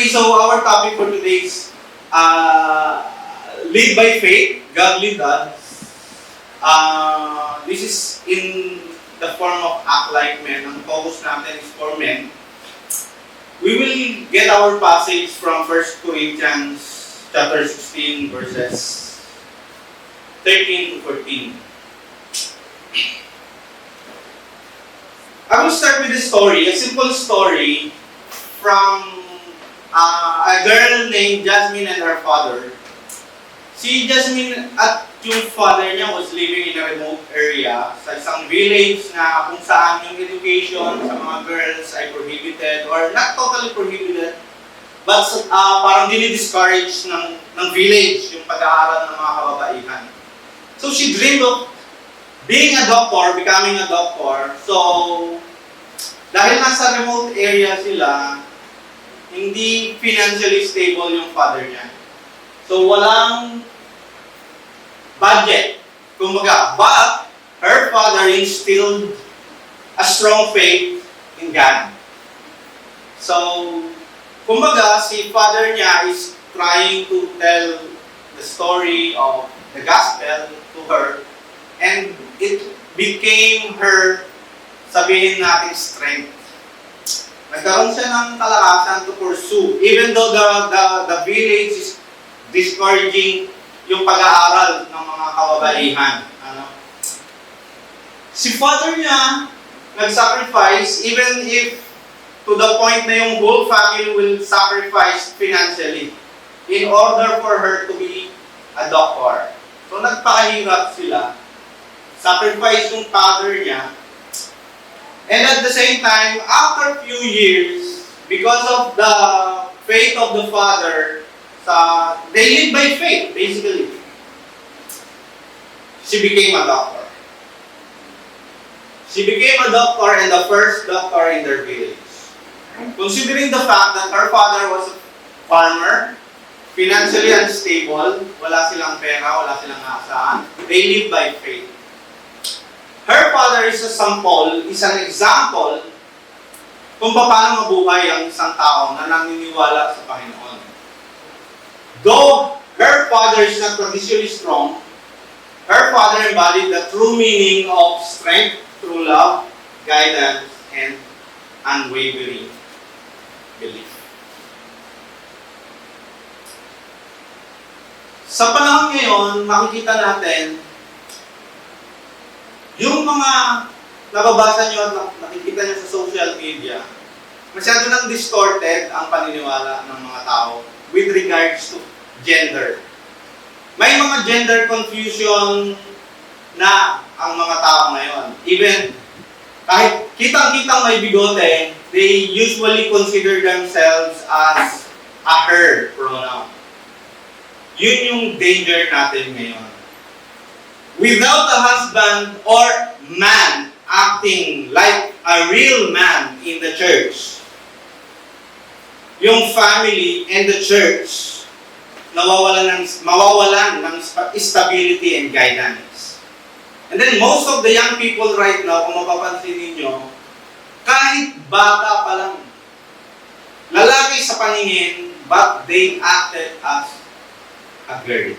so our topic for today is lead by faith, godly God. This is in the form of act like men. Ang focus natin is for men. We will get our passage from 1 Corinthians chapter 16 verses 13 to 14. I will start with a story, a simple story from a girl named Jasmine and her father. Si Jasmine at yung father niya was living in a remote area sa isang village na kung saan yung education sa mga girls ay prohibited or not totally prohibited but parang dinidiscourage ng village yung pag-aaral ng mga kababaihan. So she dreamed of being a doctor, becoming a doctor. So dahil nasa remote area sila, hindi financially stable yung father niya. So walang budget, kumbaga. But her father instilled a strong faith in God. So, kumbaga, si father niya is trying to tell the story of the gospel to her, and it became her, sabihin natin, strength. Nagkaroon siya ng kalakasan to pursue, even though the village is discouraging yung pag-aaral ng mga kababaihan. Si father niya nag-sacrifice, even if to the point na yung whole family will sacrifice financially in order for her to be a doctor. So nagpakahirap sila. Sacrifice yung father niya. And at the same time, after a few years, because of the faith of the father, they live by faith, basically. She became a doctor. She became a doctor and the first doctor in their village. Considering the fact that her father was a farmer, financially unstable, wala silang pera, wala silang aasahan, they live by faith. Her father is a sample, is an example kung paano mabuhay ang isang tao na naniniwala sa Panginoon. Though her father is not traditionally strong, her father embodied the true meaning of strength through love, guidance, and unwavering belief. Sa panahon ngayon, makikita natin yung mga nababasa nyo at nakikita nyo sa social media, masyado nang distorted ang paniniwala ng mga tao with regards to gender. May mga gender confusion na ang mga tao ngayon. Even kahit kitang-kitang may bigote, they usually consider themselves as a her pronoun. Yun yung danger natin ngayon. Without a husband or man acting like a real man in the church, yung family and the church mawawalan ng stability and guidance. And then most of the young people right now, kung mapapansin ninyo, kahit bata pa lang, lalaki sa paningin, but they acted as a girl.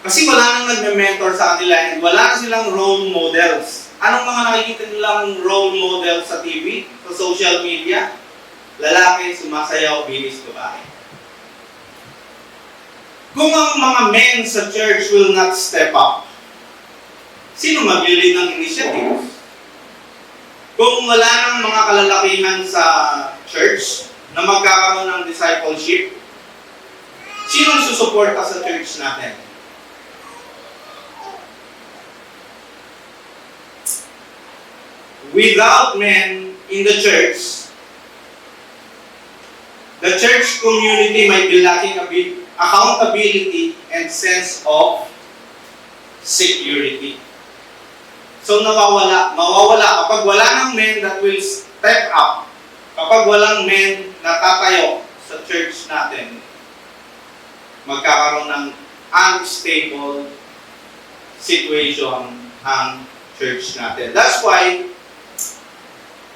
Kasi wala nang nagme-mentor sa kanila and wala na silang role models. Anong mga nakikita nilang role model sa TV, sa social media? Lalaki, sumasayaw, binis, babae. Kung ang mga men sa church will not step up, sino maglilid ng initiative? Kung wala nang mga kalalakihan sa church na magkakaroon ng discipleship, sino susuporta sa church natin? Without men in the church community might be lacking a bit accountability and sense of security. So mawawala kapag wala ng men that will step up, kapag walang men na tatayo sa church natin, magkakaroon ng unstable situation ang church natin. That's why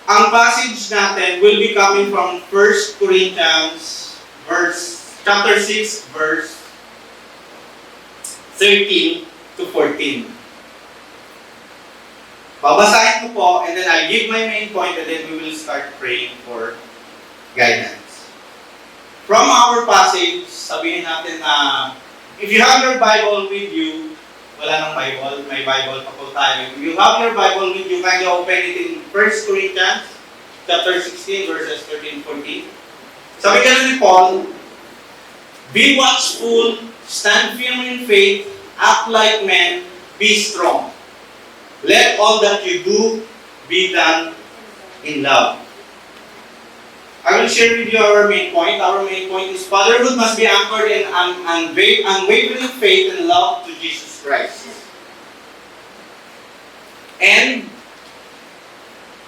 ang passage natin will be coming from 1 Corinthians chapter 6, verse 13 to 14. Babasahin ko po, and then I'll give my main point, and then we will start praying for guidance. From our passage, sabihin natin na, if you have your Bible with you, wala nang Bible, may Bible pa po tayo. If you have your Bible with you, can you open it in 1 Corinthians, chapter 16, verses 13-14. Sabi ka ni Paul, be watchful, stand firm in faith, act like men, be strong. Let all that you do be done in love. I will share with you our main point. Our main point is fatherhood must be anchored in unwavering faith and love to Jesus Christ. And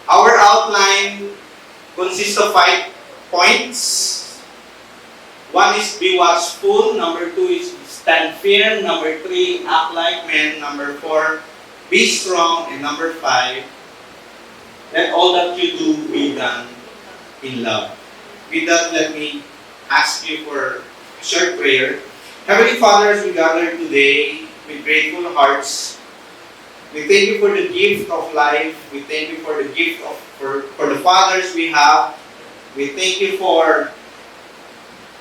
our outline consists of 5 points. 1 is be watchful. Number 2 is stand firm. Number 3, act like men. Number 4, be strong. And number 5, let all that you do be done in love. With that, let me ask you for a short prayer. Heavenly Father, as we gather today with grateful hearts, we thank you for the gift of life. We thank you for the gift of for the fathers we have. We thank you for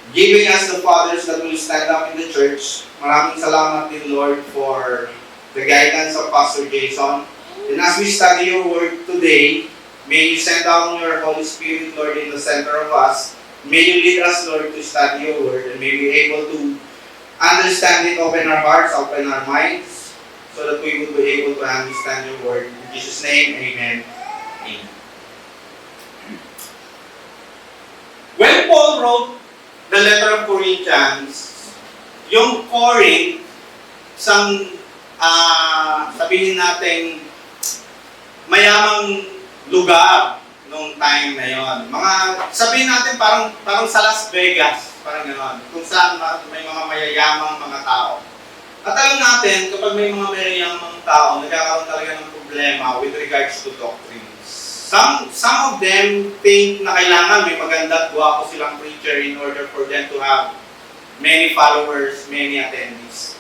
giving us the fathers that will stand up in the church. Maraming salamat din, Lord, for the guidance of Pastor Jason. And as we study your word today, may you send down your Holy Spirit, Lord, in the center of us. May you lead us, Lord, to study your word, and may we be able to understand it, open our hearts, open our minds, so that we will be able to understand your word. In Jesus' name, amen. Amen. When Paul wrote the letter of Corinthians, yung Corinth, sabihin natin, mayamang lugar nung time na yon. Sabihin natin parang sa Las Vegas, parang gano'n, kung saan may mga mayayamang mga tao. At alam natin, kapag may mga mayayamang tao, nagkakaroon talaga ng problema with regards to doctrines. Some of them think na kailangan may maganda at gwapo silang preacher in order for them to have many followers, many attendees.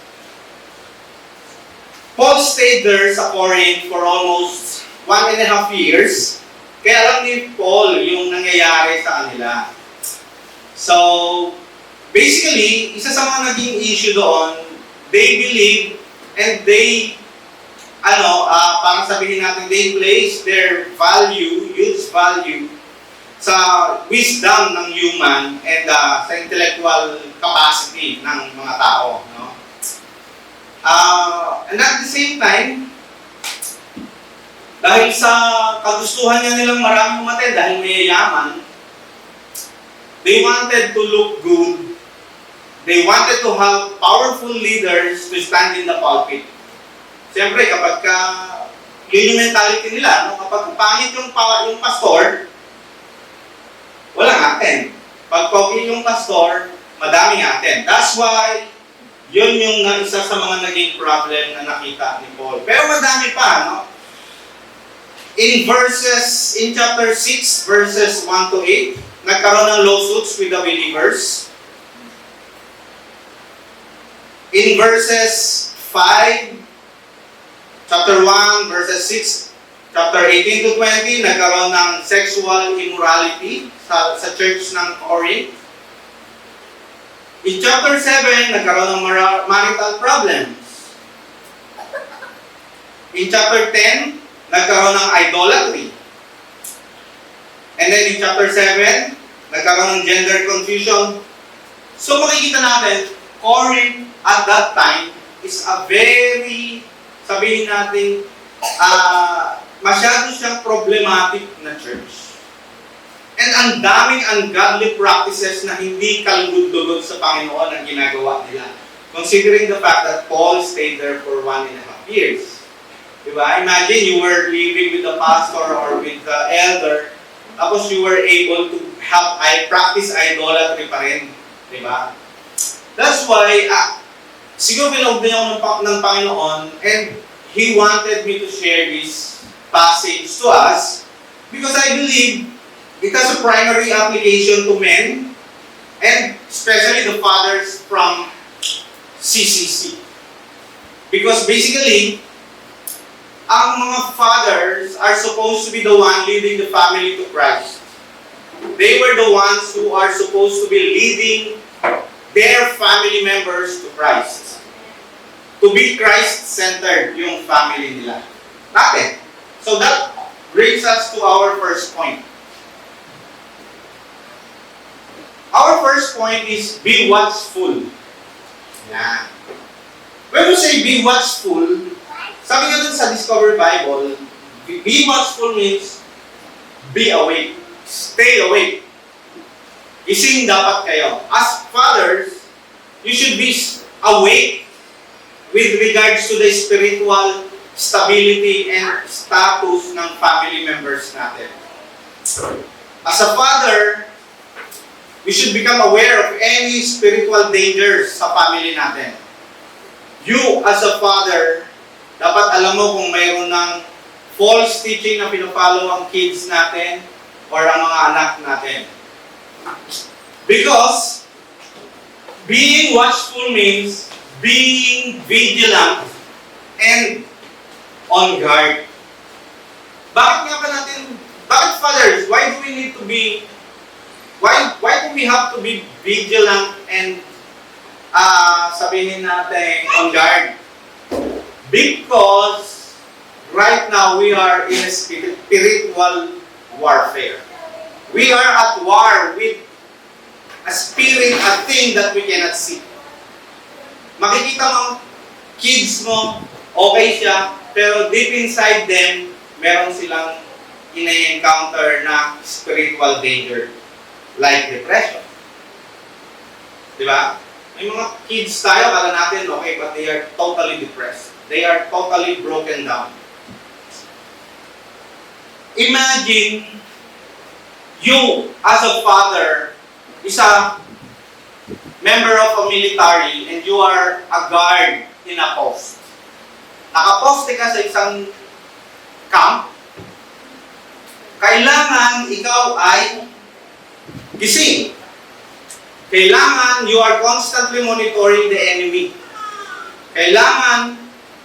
Paul stayed there sa Corinth for almost 1.5 years. Kaya alam ni Paul yung nangyayari sa kanila. So, basically, isa sa mga naging issue doon, they believe and they, parang sabihin natin, they place their value, huge value, sa wisdom ng human and sa intellectual capacity ng mga tao. No? And at the same time, dahil sa kagustuhan niya nilang maraming umattend, dahil mayayaman, they wanted to look good. They wanted to have powerful leaders to stand in the pulpit. Siyempre, yun yung mentality nila, no? Kapag pangit yung pastor, walang attend. Pag pogi yung pastor, madaming attend. That's why, yun yung isa sa mga naging problem na nakita ni Paul. Pero madami pa, no? In chapter 6, verses 1 to 8, nagkaroon ng lawsuits with the believers. In verses 5, chapter 1, verses 6, chapter 18 to 20, nagkaroon ng sexual immorality sa church ng Corinth. In chapter 7, nagkaroon ng marital problems. In chapter 10, nagkaroon ng idolatry. And then in chapter 7, nagkaroon ng gender confusion. So makikita natin, Corinth at that time is a very, sabihin natin, masyado siyang problematic na church. And ang daming ungodly practices na hindi kalugod-lugod sa Panginoon ang ginagawa nila. Considering the fact that Paul stayed there for 1.5 years. Diba? Imagine you were living with the pastor or with the elder, tapos you were able to practice idolatry pa rin. Diba? That's why, siguro pinag din ako ng Panginoon, and He wanted me to share this passage to us because I believe it has a primary application to men And especially the fathers from CCC. Because basically, ang mga fathers are supposed to be the one leading the family to Christ. They were the ones who are supposed to be leading their family members to Christ. To be Christ-centered yung family nila. Natin. So that brings us to our first point. Our first point is be watchful. Yan. When we say be watchful, sabi nga dun sa Discover Bible, be watchful means be awake. Stay awake. Gising dapat kayo. As fathers, you should be awake with regards to the spiritual stability and status ng family members natin. As a father, we should become aware of any spiritual dangers sa family natin. You, as a father, dapat alam mo kung mayroon ng false teaching na pinafollow ang kids natin or ang mga anak natin. Because being watchful means being vigilant and on guard. Bakit fathers, why do we have to be vigilant and sabihin natin on guard? Because right now we are in a spiritual warfare. We are at war with a spirit, a thing that we cannot see. Makikita mo, kids mo, okay siya, pero deep inside them, meron silang ina-encounter na spiritual danger, like depression. Di ba? May mga kids tayo, kala natin, okay, but they are totally depressed. They are totally broken down. Imagine, you, as a father, is a member of a military and you are a guard in a post. Nakaposte ka sa isang camp, kailangan ikaw ay gising. Kailangan you are constantly monitoring the enemy. Kailangan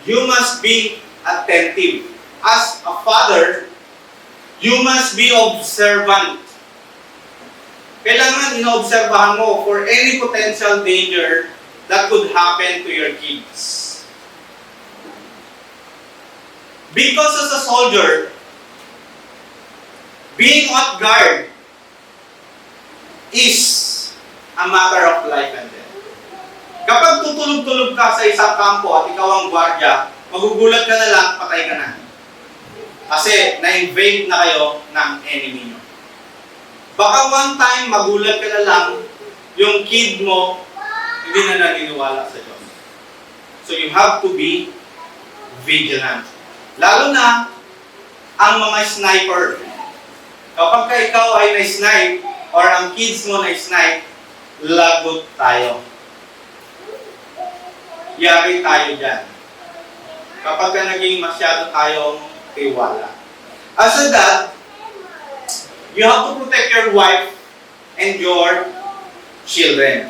you must be attentive. As a father, you must be observant. Kailangan inoobserbahan mo for any potential danger that could happen to your kids. Because as a soldier, being on guard is a matter of life and death. Kapag tutulog-tulog ka sa isang kampo at ikaw ang gwardiya, magugulat ka na lang, patay ka na. Kasi na-invade na kayo ng enemy nyo. Baka one time, magulat ka na lang, yung kid mo, hindi na naniniwala sa Diyos. So you have to be vigilant. Lalo na, ang mga sniper. Kapag ka ikaw ay na-snipe, or ang kids mo na-snipe, lagot tayo. Yari tayo dyan. Kapag ka naging masyado tayong tiwala. As a dad, you have to protect your wife and your children.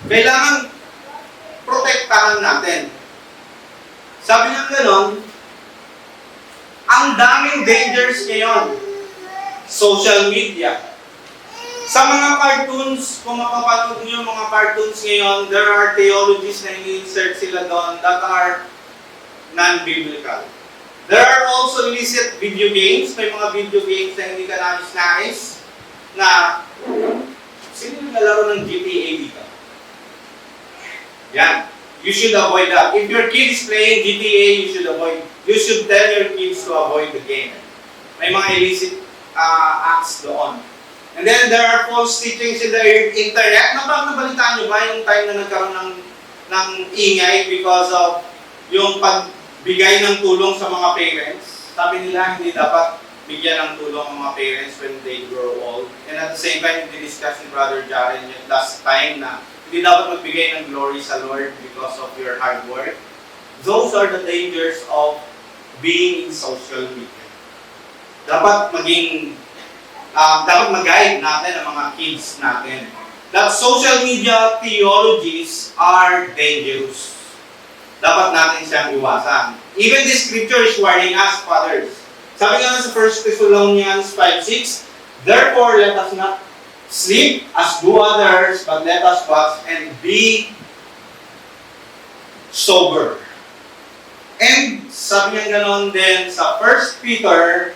Kailangan protektahan natin. Sabi niya gano'n, ang daming dangers ngayon. Social media. Sa mga cartoons, kung makapanood niyo mga cartoons ngayon, there are theologies na ini-insert sila doon that are non-biblical. There are also illicit video games. May mga video games na hindi ka nais-nais na sino yung nalaro ng GTA dito? Yan. You should avoid that. If your kid is playing GTA, you should tell your kids to avoid the game. May mga illicit acts doon. And then there are false teachings in the internet. Nabalitaan nyo ba yung time na nagkaroon ng ingay because of yung pagbigay ng tulong sa mga parents? Sabi nila hindi dapat bigyan ng tulong ang mga parents when they grow old. And at the same time, discuss ni Brother Jaren yung last time na hindi dapat magbigay ng glory sa Lord because of your hard work. Those are the dangers of being in social media. Dapat mag-guide natin ang mga kids natin. that social media theologies are dangerous. Dapat natin siyang iwasan. Even the scripture is warning us, fathers. Sabi nga sa 1 Thessalonians 5:6, therefore let us not sleep as do others, but let us watch and be sober. And sabi niya ganon din sa 1 Peter,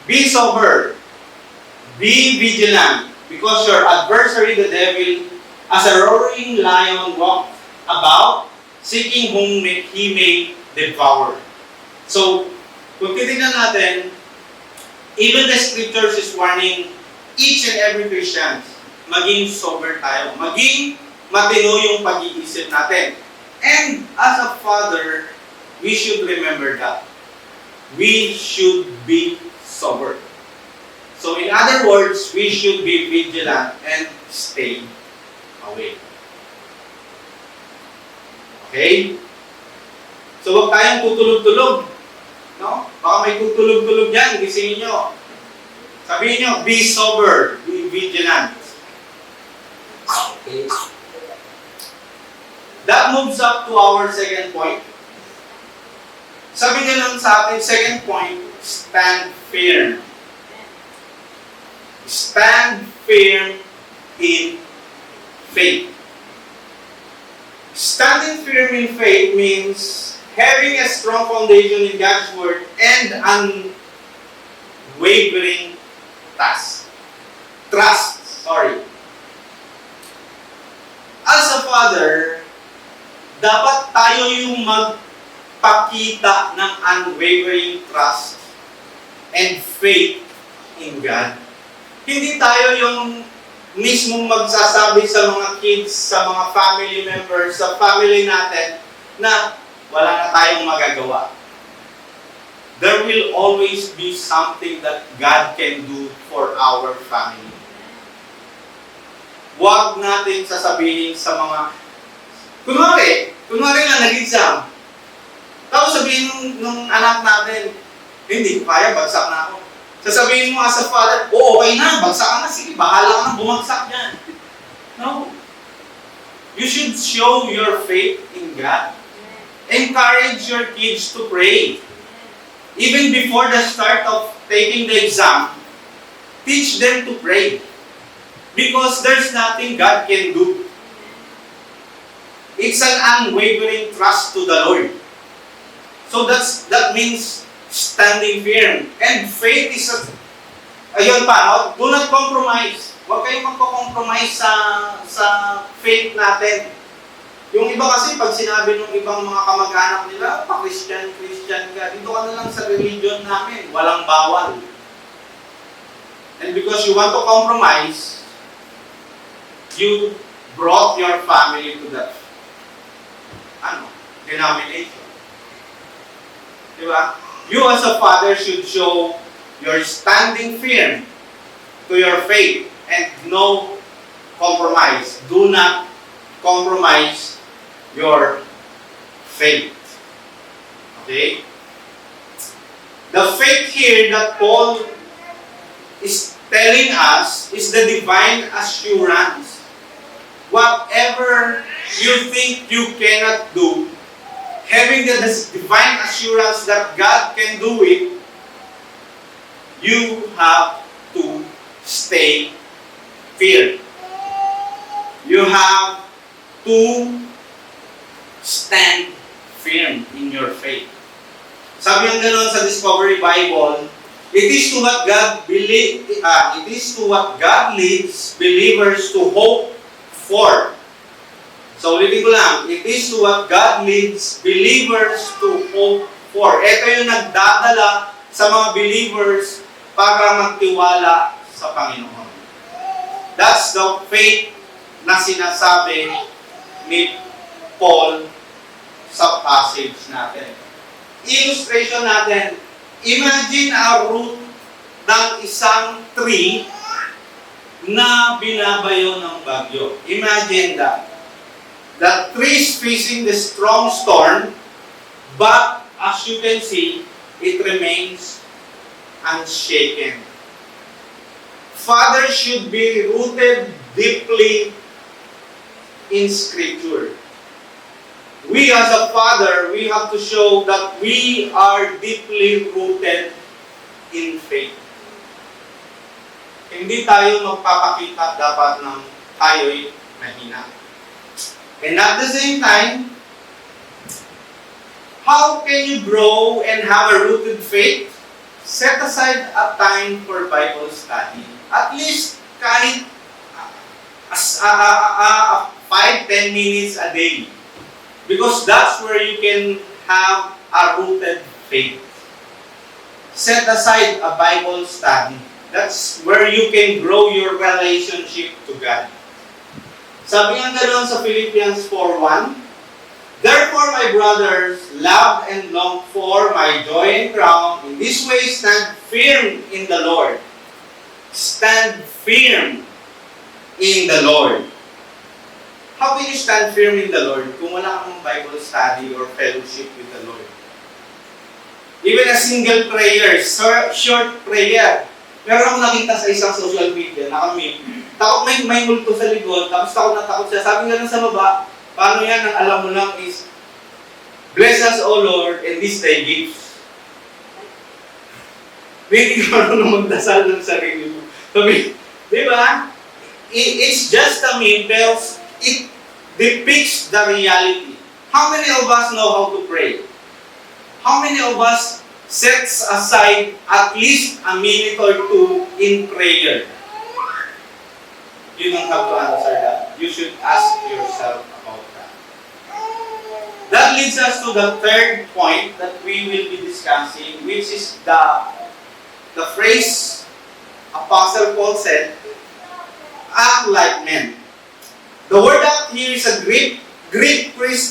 be sober, be vigilant, because your adversary the devil, as a roaring lion, walks about, seeking whom he may devour. So, kung titignan natin, even the scriptures is warning each and every Christian, maging sober tayo, maging matino yung pag-iisip natin. And as a father, we should remember that. We should be sober. So in other words, we should be vigilant and stay awake. Okay? So huwag tayong tutulog-tulog. No? Baka may tutulog-tulog yan, gisingin nyo. Sabihin nyo, be sober, be vigilant. Okay. That moves up to our second point. Sabi nga lang sa atin, second point, stand firm. Stand firm in faith. Standing firm in faith means having a strong foundation in God's Word and unwavering trust. As a father, dapat tayo yung magpakita ng unwavering trust and faith in God. Hindi tayo yung mismong magsasabi sa mga kids, sa mga family members, sa family natin na wala na tayong magagawa. There will always be something that God can do for our family. Huwag natin sasabihin sa mga, kunwari nga nag-exam, tapos sabihin nung anak natin, hindi, kaya, bagsak na ako. Sasabihin mo as a father, okay na, bagsak ka na, sige, bahala ka na, bumagsak yan. No. You should show your faith in God. Encourage your kids to pray. Even before the start of taking the exam, teach them to pray. Because there's nothing God can do. It's an unwavering trust to the Lord. So that means standing firm. And faith is ayun pa, do not compromise. Huwag kayong magko-compromise sa faith natin. Yung iba kasi, pag sinabi ng ibang mga kamag-anak nila, pa-Christian ka, dito ka na lang sa religion namin, walang bawal. And because you want to compromise, you brought your family to that denomination. Diba? You as a father should show your standing firm to your faith and no compromise. Do not compromise your faith. Okay? The faith here that Paul is telling us is the divine assurance. Whatever you think you cannot do, having the divine assurance that God can do it, you have to stay firm. You have to stand firm in your faith. Sabi ng ganon sa Discovery Bible, it is to what God leads believers to hope for. So, ulitin ko lang, it is to what God leads believers to hope for. Ito yung nagdadala sa mga believers para magtiwala sa Panginoon. That's the faith na sinasabi ni Paul sa passage natin. Illustration natin, imagine a root ng isang tree na binabayo ng bagyo. Imagine that. The tree is facing the strong storm, but as you can see, it remains unshaken. Fathers should be rooted deeply in Scripture. We as a father, we have to show that we are deeply rooted in faith. Hindi tayo magpapakita dapat ng tayo'y mahina. And at the same time, how can you grow and have a rooted faith? Set aside a time for Bible study. At least kahit 5-10 minutes a day. Because that's where you can have a rooted faith. Set aside a Bible study. That's where you can grow your relationship to God. Sabi nga ganoon sa Philippians 4:1, "Therefore, my brothers, love and long for my joy and crown. In this way, stand firm in the Lord." Stand firm in the Lord. How can you stand firm in the Lord kung wala kang Bible study or fellowship with the Lord? Even a single prayer, short prayer. Meron akong nakita sa isang social media na kami, takot may multo sa likod, tapos takot na takot siya. Sabi nga lang sa baba, paano yan? Ang alam mo lang is, "Bless us, O Lord, and this thy gifts." Hindi ka marunong magdasal ng sarili mo. Sabi, di ba? It's just a meme, pero it depicts the reality. How many of us know how to pray? How many of us sets aside at least a minute or two in prayer? You don't have to answer that. You should ask yourself about that. That leads us to the third point that we will be discussing, which is the phrase Apostle Paul said, "Act like men." The word act here is a Greek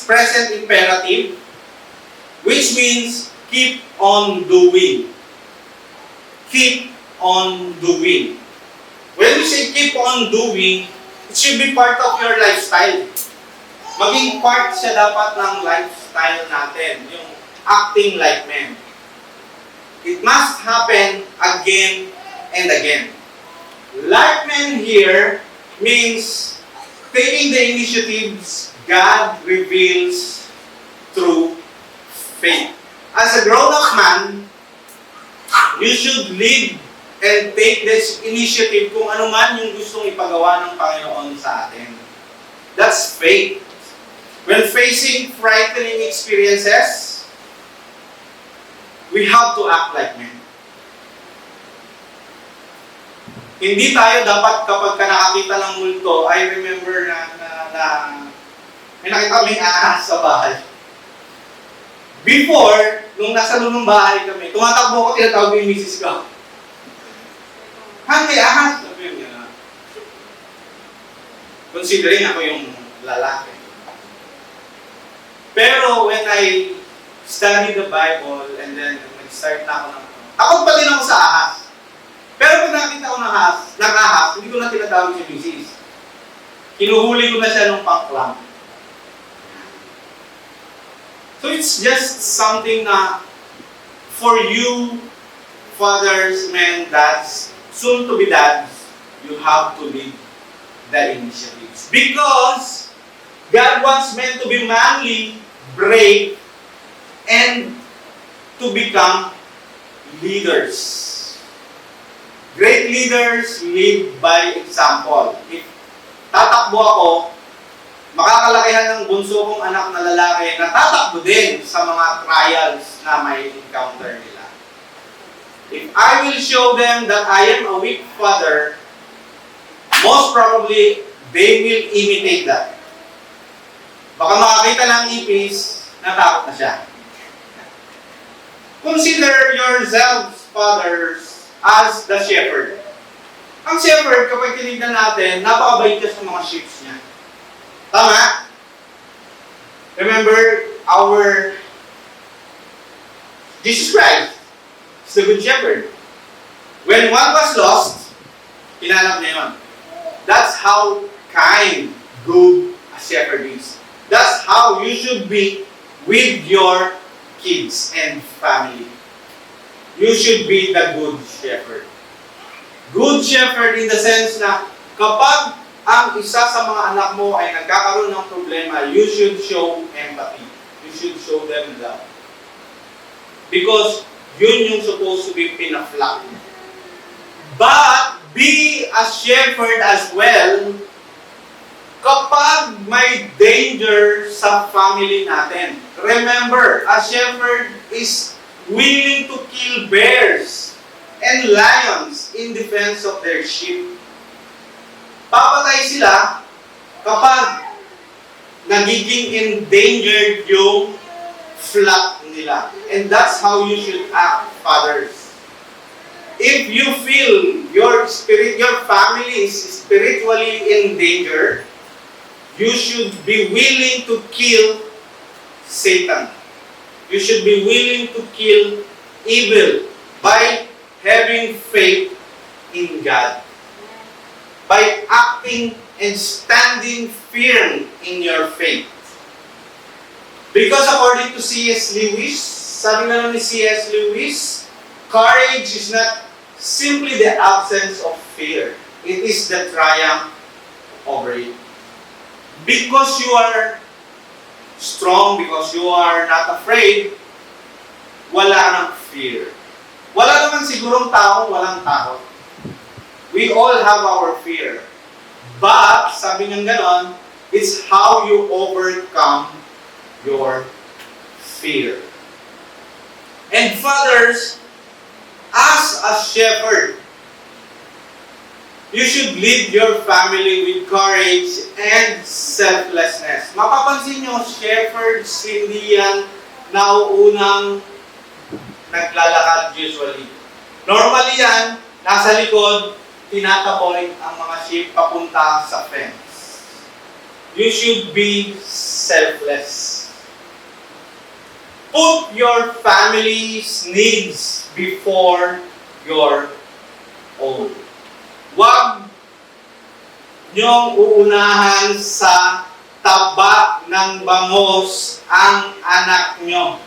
present imperative, which means keep on doing. Keep on doing. When we say keep on doing, it should be part of your lifestyle. Maging part siya dapat ng lifestyle natin, yung acting like men. It must happen again and again. Like men here means taking the initiatives God reveals through faith. As a grown-up man, you should lead and take this initiative kung ano man yung gustong ipagawa ng Panginoon sa atin. That's faith. When facing frightening experiences, we have to act like men. Hindi tayo dapat kapag nakakita ng multo, I remember na may nakita kaming ahas sa bahay. Before, nung nasa loob ng bahay kami, tumatakbo ko, tinatawag yung misis ko. May ahas! Sabi yun nga. Considering ako yung lalaki. Pero when I studied the Bible and then nag-start na ako ng... Takot pa din ako sa ahas. Pero pag nakita ko ng ahas, hindi ko na tinatawag si misis. Kinuhuli ko na siya ng pangklam. So it's just something na for you, fathers, men, dads, soon to be dads, you have to lead the initiatives. Because God wants men to be manly, brave, and to become leaders. Great leaders lead by example. If tatakbo ako, makakalakihan ng bunso kong anak na lalaki na tatakbo din sa mga trials na may encounter nila. If I will show them that I am a weak father, most probably, they will imitate that. Baka makakita ng ipis, natakot na siya. Consider yourselves, fathers, as the shepherd. Ang shepherd, kapag tinignan natin, napakabait niya sa mga sheep niya. Tama? Remember our Jesus Christ is the good shepherd. When one was lost, hinanap niya yun. That's how kind, good a shepherd is. That's how you should be with your kids and family. You should be the good shepherd. Good shepherd in the sense na kapag ang isa sa mga anak mo ay nagkakaroon ng problema, you should show empathy. You should show them love. Because yun yung supposed to be pinaflak. But be a shepherd as well kapag may danger sa family natin. Remember, a shepherd is willing to kill bears and lions in defense of their sheep. Papatay sila kapag nagiging endangered yung flock nila. And that's how you should act, fathers. If you feel your family is spiritually in danger, you should be willing to kill Satan. You should be willing to kill evil by having faith in God. By acting and standing firm in your faith. Because according to C.S. Lewis, sabi na ni C.S. Lewis, courage is not simply the absence of fear. It is the triumph over it. Because you are strong, because you are not afraid, wala nang fear. Wala naman sigurong taong walang takot. We all have our fear. But, sabi ng ganon, it's how you overcome your fear. And fathers, as a shepherd, you should lead your family with courage and selflessness. Mapapansin nyo, shepherds, hindi yan nauunang naglalakad usually. Normally yan, nasa likod, tinataboy ang mga sheep papunta sa fence. You should be selfless. Put your family's needs before your own. Huwag niyong uunahan sa taba ng bangos ang anak niyo.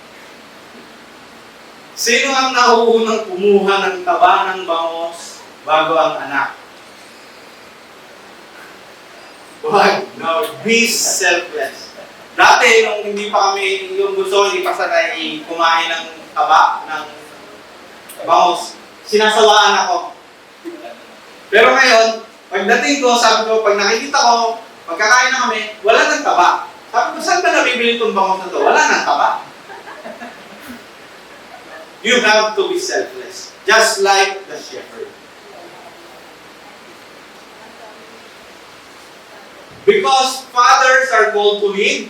Sino ang nauunang kumuha ng taba ng bangos bago ang anak? Huwag. No, be selfless. Dati, nung hindi pa kami, yung gusto, hindi pa sanay kumain ng taba, ng bangos, sinasawaan ako. Pero ngayon, pagdating ko, sabi ko, pag nakikita ko, pagkakain na kami, wala nang taba. Sabi ko, saan ba nabibili itong bangos na to? Wala nang taba. You have to be selfless, just like the shepherd. Because fathers are called to lead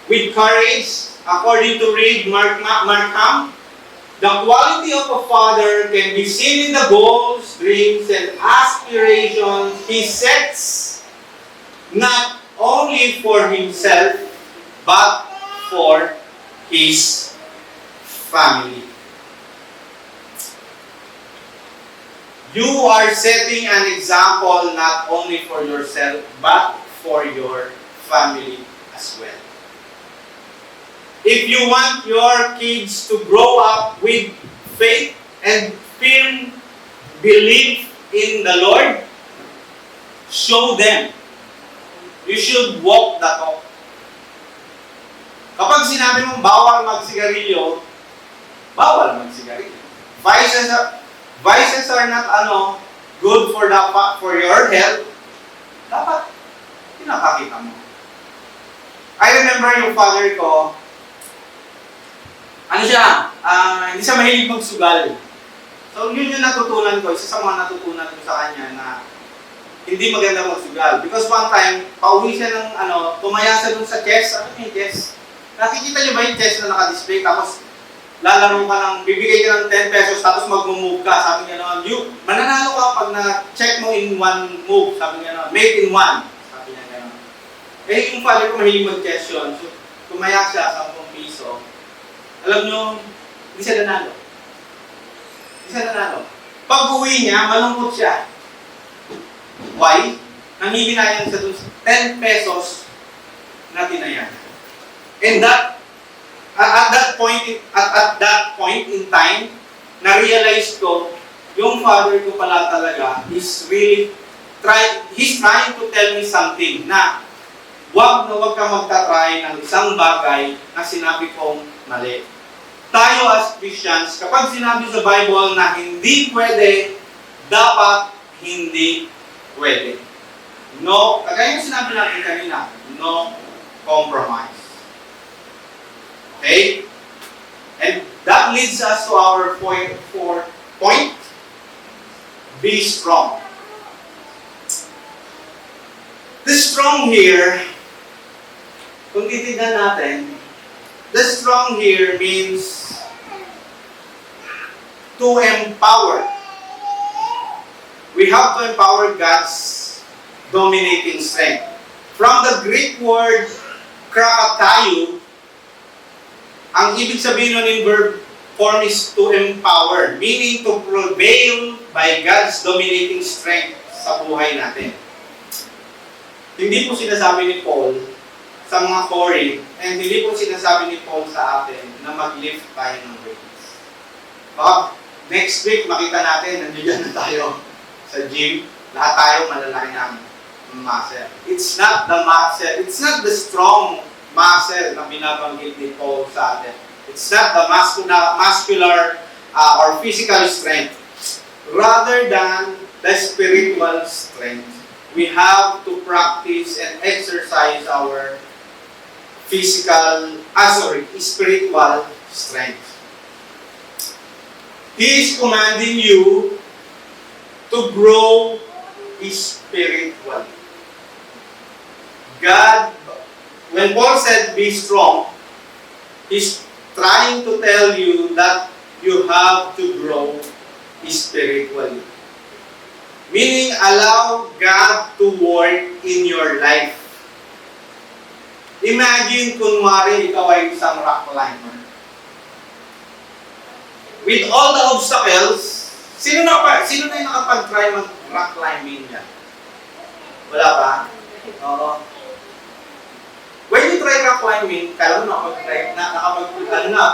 with courage, according to read Markham, the quality of a father can be seen in the goals, dreams, and aspirations he sets, not only for himself, but for his family. You are setting an example not only for yourself, but for your family as well. If you want your kids to grow up with faith and firm belief in the Lord, show them. You should walk the talk. Kapag sinabi mong bawal magsigarilyo, bawal magsigarilyo. Vices are not good for your health. Dapat pinakakita mo. I remember yung father ko, hindi siya mahilig magsugal. So yun yung natutunan ko, isa sa mga natutunan ko sa kanya na hindi maganda magsugal. Because one time, pauwi siya ng tumaya siya dun sa chess. Ano yung chess? Nakikita niyo ba yung chess na naka-display? Tapos lalaro ka ng, bibigay ka ng 10 pesos tapos mag-move ka. Sabi niya naman, mananalo ka pag na-check mo in one move. Sabi niya naman, make in one. Sabi niya naman. Eh yung father ko mahilig mag-chess yun. So tumaya siya 10 piso. Alam nyo, hindi siya nanalo. Pag uwi niya, malungkot siya. Why? Nangihinayang siya dun sa 10 pesos na tinayan. And at that point in time, na-realize ko, yung father ko pala talaga is really He's trying to tell me something na wag ka magtatry ng isang bagay na sinabi kong mali. Tayo as Christians, kapag sinabi sa Bible na hindi pwede, dapat hindi pwede. No, kagaya yung sinabi natin kanina, no compromise. Okay? And that leads us to our point. Be strong. The strong here, kung titignan natin, the strong here means to empower. We have to empower God's dominating strength. From the Greek word krakatayo, ang ibig sabihin nun in verb form is to empower, meaning to prevail by God's dominating strength sa buhay natin. Hindi po sinasabi ni Paul sa mga Corinth, and hindi po sinasabi ni Paul sa atin na mag-lift tayo ng weights. Baka next week makita natin, nandiyan na tayo sa gym, lahat tayo malalaki ng muscle. It's not the muscle, it's not the strong muscle na binabanggit ni Paul sa atin. It's not the muscular or physical strength. Rather than the spiritual strength. We have to practice and exercise our spiritual strength. He is commanding you to grow spiritually. God, when Paul said be strong, he's trying to tell you that you have to grow spiritually. Meaning, allow God to work in your life. Imagine, kunwari, ikaw ay isang rock climber. With all the obstacles, sino na yung nakapag-try mag-rock climbing niya? Wala pa? Oo. When you try rock climbing, kala mo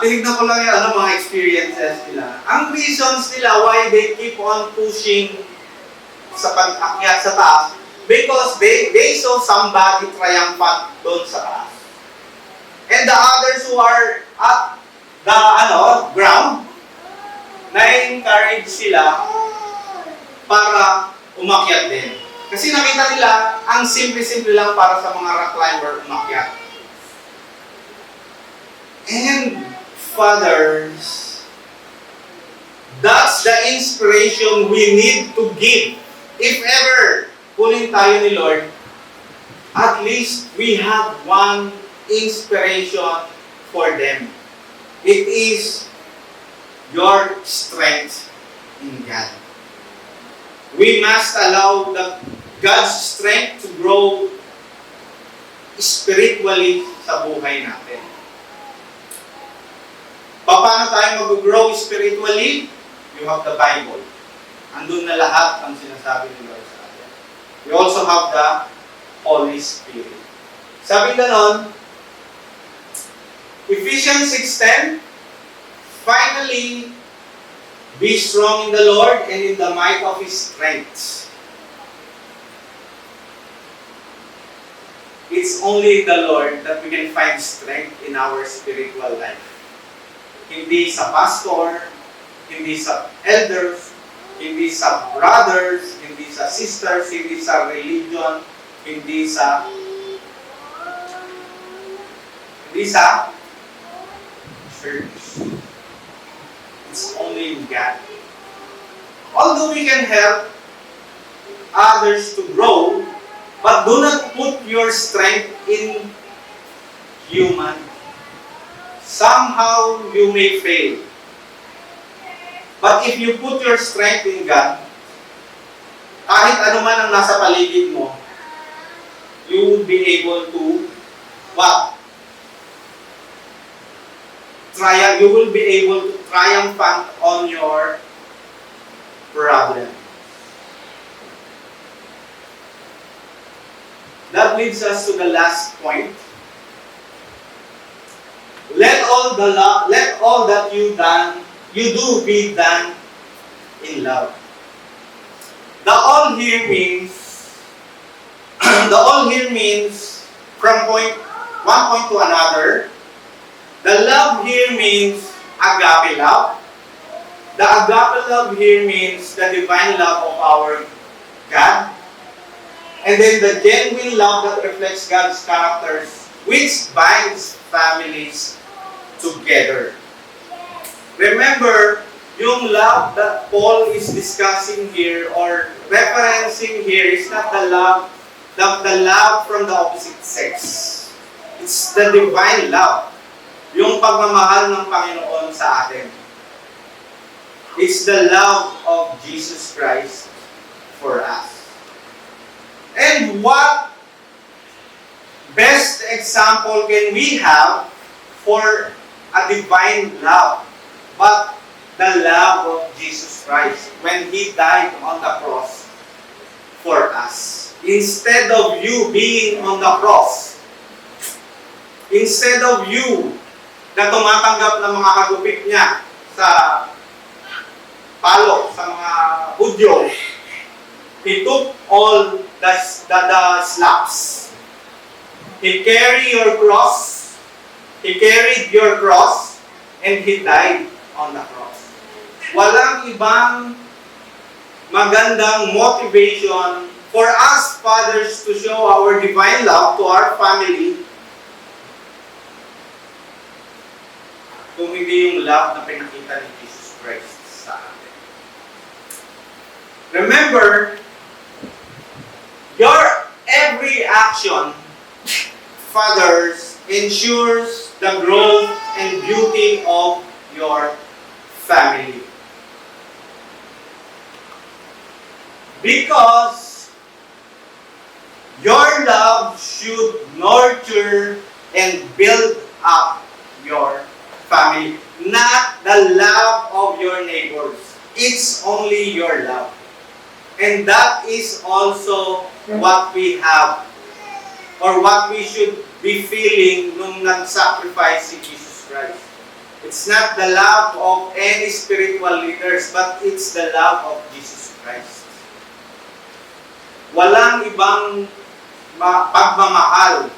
tinignan ko lang yung mga experiences nila. Ang reasons nila why they keep on pushing sa pag-akyat sa taas, because they saw somebody triumphant doon sa taas. And the others who are at the ground, na-encourage sila para umakyat din. Kasi nakita nila, ang simple-simple lang para sa mga rock climber umakyat. And fathers, that's the inspiration we need to give. If ever kunin tayo ni Lord, at least we have one inspiration for them. It is your strength in God. We must allow God's strength to grow spiritually sa buhay natin. Paano tayo mag-grow spiritually? You have the Bible. Andun na lahat ang sinasabi ni Lord sa atin. We also have the Holy Spirit. Sabi ganon, Ephesians 6:10, finally, be strong in the Lord and in the might of His strength. It's only in the Lord that we can find strength in our spiritual life. Hindi sa pastor, hindi sa elders, hindi sa brothers, hindi sa sisters, hindi sa religion, hindi sa church. It's only in God. Although we can help others to grow, but do not put your strength in human. Somehow you may fail. But if you put your strength in God, kahit ano man ang nasa paligid mo, you will be able to what? You will be able to triumph on your problem. That leads us to the last point. Let all that you do be done in love. The all here means The all here means from one point to another. The love here means agape love. The agape love here means the divine love of our God. And then the genuine love that reflects God's characters, which binds families together. Remember, yung love that Paul is discussing here or referencing here is not the love from the opposite sex. It's the divine love. Yung pagmamahal ng Panginoon sa atin. It's the love of Jesus Christ for us. And what best example can we have for a divine love but the love of Jesus Christ when He died on the cross for us? Instead of you being on the cross, instead of you na tumatanggap ng mga kagupit niya sa palo, sa mga Hudyo, He took all the slaps. He carried your cross. He carried your cross and He died on the cross. Walang ibang magandang motivation for us fathers to show our divine love to our family kung hindi yung love na pinakita ni Jesus Christ sa atin. Remember, your every action, fathers, ensures the growth and beauty of your family. Because your love should nurture and build up your family, not the love of your neighbors. It's only your love. And that is also what we have or what we should be feeling nung nag-sacrifice si Jesus Christ. It's not the love of any spiritual leaders, but it's the love of Jesus Christ. Walang ibang pagmamahal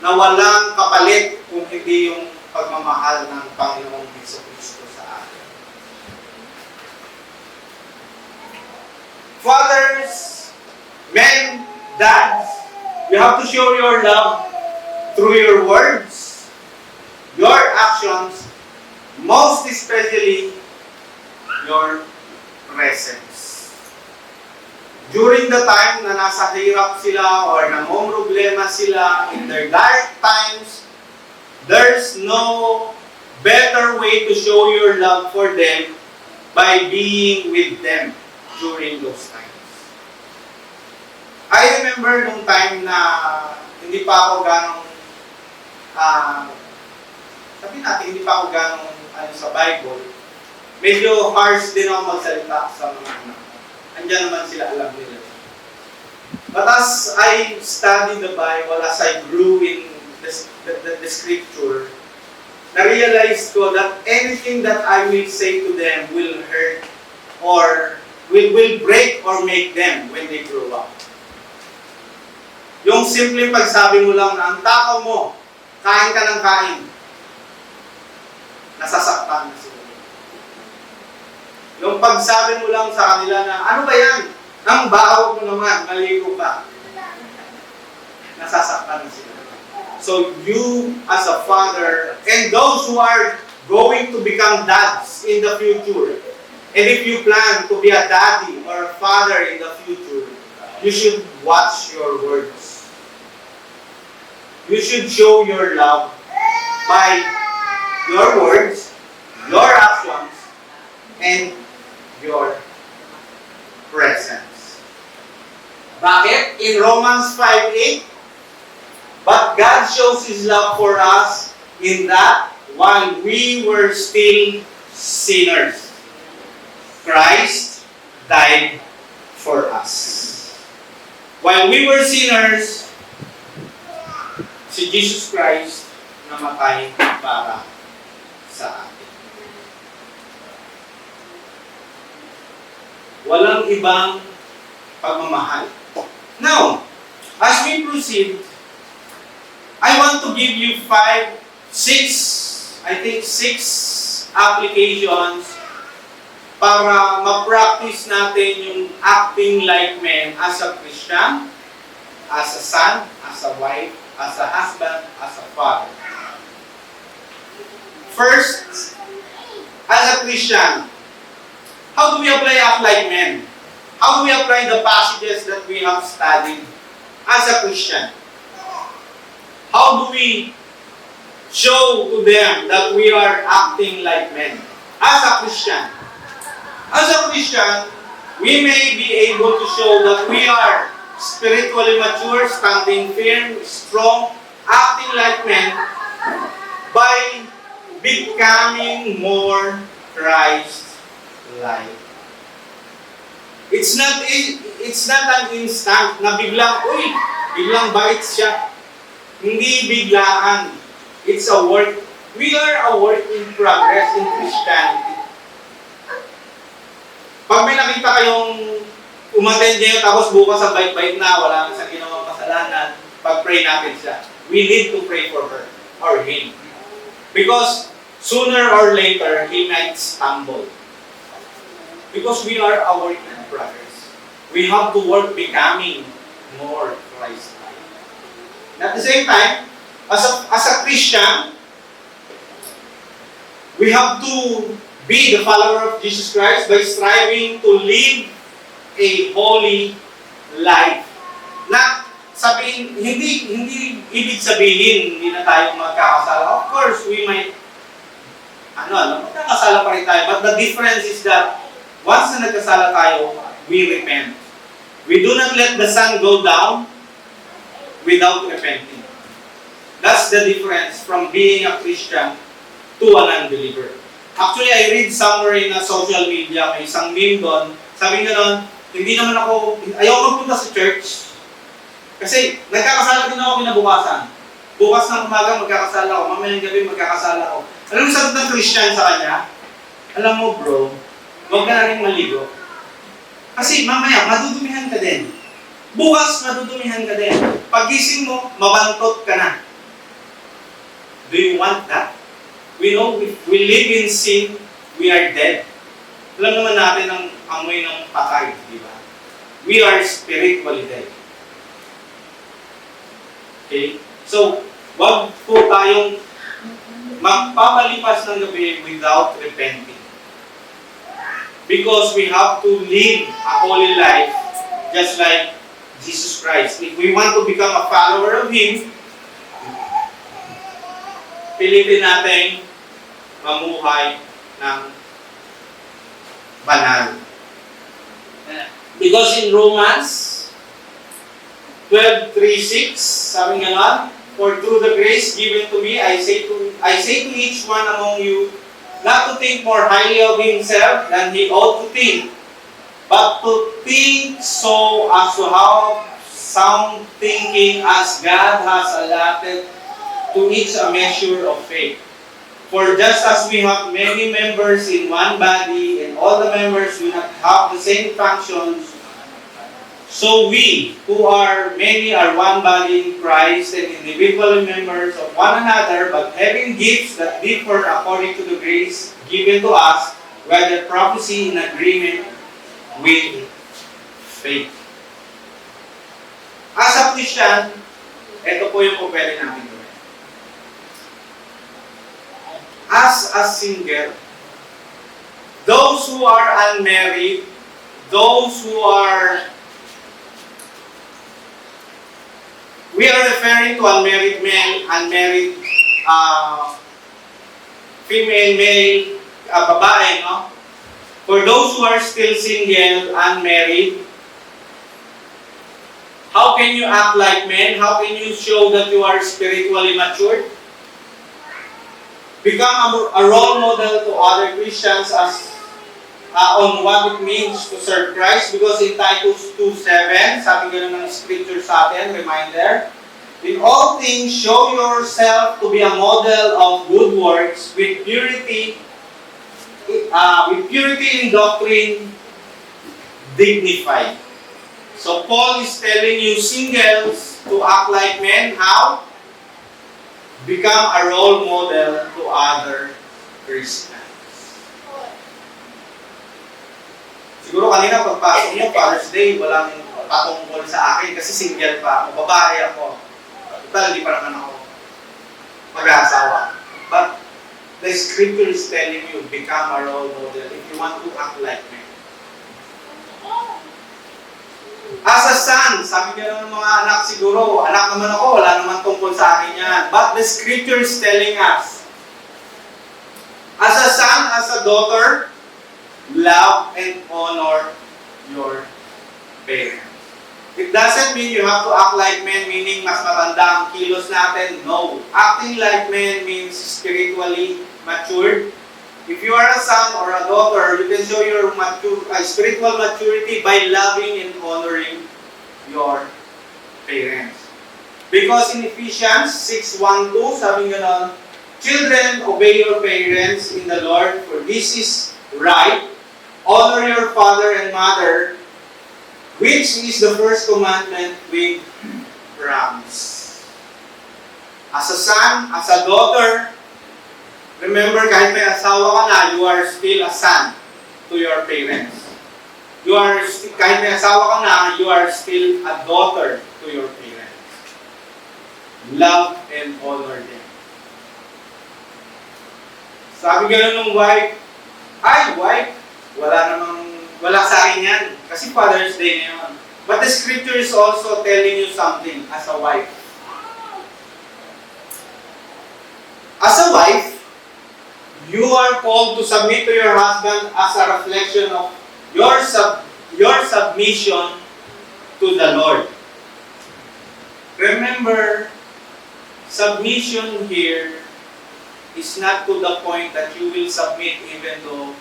na walang kapalit kung hindi yung pagmamahal ng Panginoong Jesucristo sa atin. Fathers, men, dads, you have to show your love through your words, your actions, most especially your presence. During the time na nasa hirap sila or namomroblema sila in their dark times, there's no better way to show your love for them by being with them during those times. I remember nung time na hindi pa ako ganong sabi natin, hindi pa ako ganong sa Bible, medyo harsh din ako magsalita sa mga anak. Andiyan naman sila, alam nila. But as I studied the Bible, as I grew in the scripture, na-realize ko that anything that I will say to them will hurt or will break or make them when they grow up. Yung simpleng pagsabi mo lang na ang takaw mo, kain ka ng kain, nasasaktan na sila. Yung pagsabi mo lang sa kanila na, ano ba yan? Ang bahaw mo naman, maligo ka. Nasasaktan na sila. So you as a father, and those who are going to become dads in the future, and if you plan to be a daddy or a father in the future, you should watch your words. You should show your love by your words, your actions, and your presence. Bakit? In Romans 5:8, but God shows His love for us in that while we were still sinners, Christ died for us. While we were sinners, si Jesus Christ namatay para sa atin. Walang ibang pagmamahal. Now, As we proceed, I want to give you six applications para ma-practice natin yung acting like men as a Christian, as a son, as a wife, as a husband, as a father. First, as a Christian, how do we apply act like men? How do we apply the passages that we have studied as a Christian? How do we show to them that we are acting like men? As a Christian. As a Christian, we may be able to show that we are spiritually mature, standing firm, strong, acting like men by becoming more Christ-like. It's not an instant na biglang bait siya. Hindi biglaan. It's a work. We are a work in progress in Christianity. Pag may nakita kayong umattend niyo tapos bukas sa bait-bait na, wala kang sa ginawang kasalanan, pag-pray natin siya. We need to pray for her or him. Because sooner or later, he might stumble. Because we are a work in progress. We have to work becoming more Christ-like. At the same time, as a Christian, we have to be the follower of Jesus Christ by striving to live a holy life. Na sabihin, hindi ibig sabihin hindi na tayo magkakasala. Of course, we might magkakasala pa rin tayo. But the difference is that once na nagkasala tayo, we repent. We do not let the sun go down without repenting. That's the difference from being a Christian to an unbeliever. Actually, I read somewhere in social media, may isang meme doon, sabi nga doon, ayaw magpunta sa church. Kasi nagkakasala din ako kinabukasan. Bukas ng umaga magkakasala ako, mamayang gabi magkakasala ako. Alam mo sagot ng Christian sa kanya? Alam mo bro, huwag ka na rin maligo. Kasi mamaya, madudumihan ka din. Bukas, madudumihan ka din. Pagising mo, mabantot ka na. Do you want that? We know if we live in sin, we are dead. Alam naman natin ang amoy ng patay, di ba? We are spiritually dead. Okay? So, wag po tayong magpapalipas ng gabi without repenting. Because we have to live a holy life just like Jesus Christ. If we want to become a follower of Him, pilitin natin mamuhay ng banal. Because in Romans 12:3-6, sabi nga lang, for through the grace given to me, I say to each one among you, not to think more highly of himself than he ought to think, but to think so as to have sound thinking as God has allotted to each a measure of faith. For just as we have many members in one body, and all the members do not have the same functions, so we, who are many, are one body in Christ, and individual members of one another, but having gifts that differ according to the grace given to us, whether prophecy in agreement with faith. As a Christian, ito po yung pwede namin gawin. As a single, those who are unmarried, those who are, we are referring to unmarried men, unmarried female, male, babae, no? For those who are still single, unmarried, how can you act like men? How can you show that you are spiritually matured? Become a role model to other Christians as on what it means to serve Christ. Because in Titus 2:7, sabi gano'n ng scripture sa atin, reminder, in all things, show yourself to be a model of good works with purity in doctrine, dignified. So Paul is telling you singles to act like men. How? Become a role model to other Christians. Siguro kanina pagpasok mo, Father's Day, walang patungkol sa akin kasi single pa ako, babae ako. Total, hindi pa naman ako mag-aasawa. But the scripture is telling you, become a role model if you want to act like men. As a son, sabi ka ng mga anak siguro, anak naman ako, wala naman tungkol sa akin yan. But the scripture is telling us, as a son, as a daughter, love and honor your parents. It doesn't mean you have to act like men, meaning mas matanda ang kilos natin. No. Acting like men means spiritually matured. If you are a son or a daughter, you can show your spiritual maturity by loving and honoring your parents. Because in Ephesians 6:1-2, sabi ganon, children, obey your parents in the Lord, for this is right. Honor your father and mother, which is the first commandment with promise. As a son, as a daughter, remember, kahit may asawa ka na, you are still a son to your parents. Kahit may asawa ka na, you are still a daughter to your parents. Love and honor them. Sabi gano'n ng wife, wife, wala sa akin yan. Kasi Father's Day ngayon. But the scripture is also telling you something as a wife. As a wife, you are called to submit to your husband as a reflection of your submission to the Lord. Remember, submission here is not to the point that you will submit even though